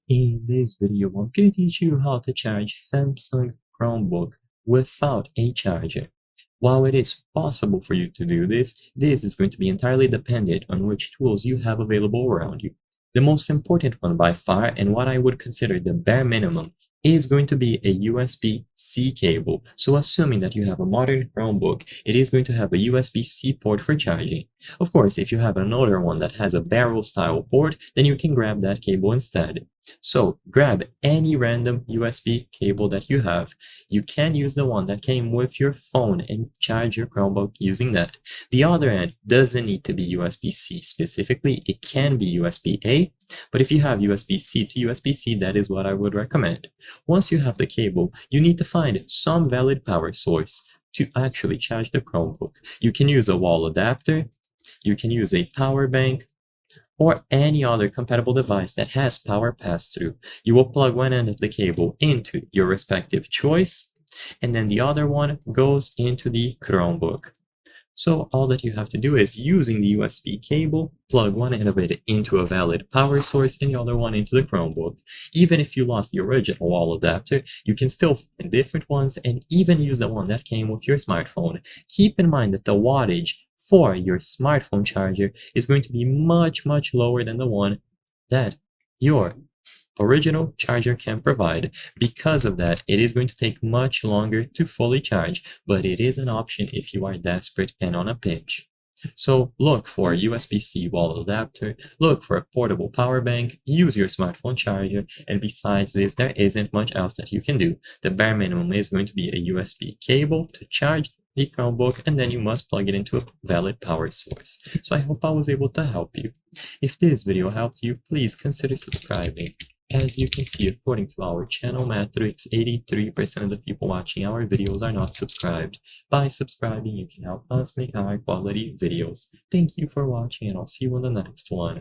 In this video, I'm going to teach you how to charge Samsung Chromebook without a charger. While it is possible for you to do this, this is going to be entirely dependent on which tools you have available around you. The most important one by far, and what I would consider the bare minimum, is going to be a USB-C cable. So assuming that you have a modern Chromebook, it is going to have a USB-C port for charging. Of course, if you have an older one that has a barrel style port, then you can grab that cable instead. So grab any random USB cable that you have. You can use the one that came with your phone and charge your Chromebook using that. The other end doesn't need to be USB-C specifically. It can be USB-A, but if you have USB-C to USB-C, that is what I would recommend. Once you have the cable, you need to find some valid power source to actually charge the Chromebook. You can use a wall adapter, you can use a power bank, or any other compatible device that has power pass-through. You will plug one end of the cable into your respective choice, and then the other one goes into the Chromebook. So all that you have to do is, using the USB cable, plug one end of it into a valid power source and the other one into the Chromebook. Even if you lost the original wall adapter, you can still find different ones and even use the one that came with your smartphone. Keep in mind that the wattage for your smartphone charger is going to be much lower than the one that your original charger can provide. Because of that, it is going to take much longer to fully charge, but it is an option if you are desperate and on a pinch. So look for a USB-C wall adapter, look for a portable power bank, use your smartphone charger, and besides this, there isn't much else that you can do. The bare minimum is going to be a USB cable to charge the Chromebook, and then you must plug it into a valid power source. So I hope I was able to help you. If this video helped you, please consider subscribing. As you can see, according to our channel metrics, 83% of the people watching our videos are not subscribed. By subscribing, you can help us make high quality videos. Thank you for watching, and I'll see you in the next one.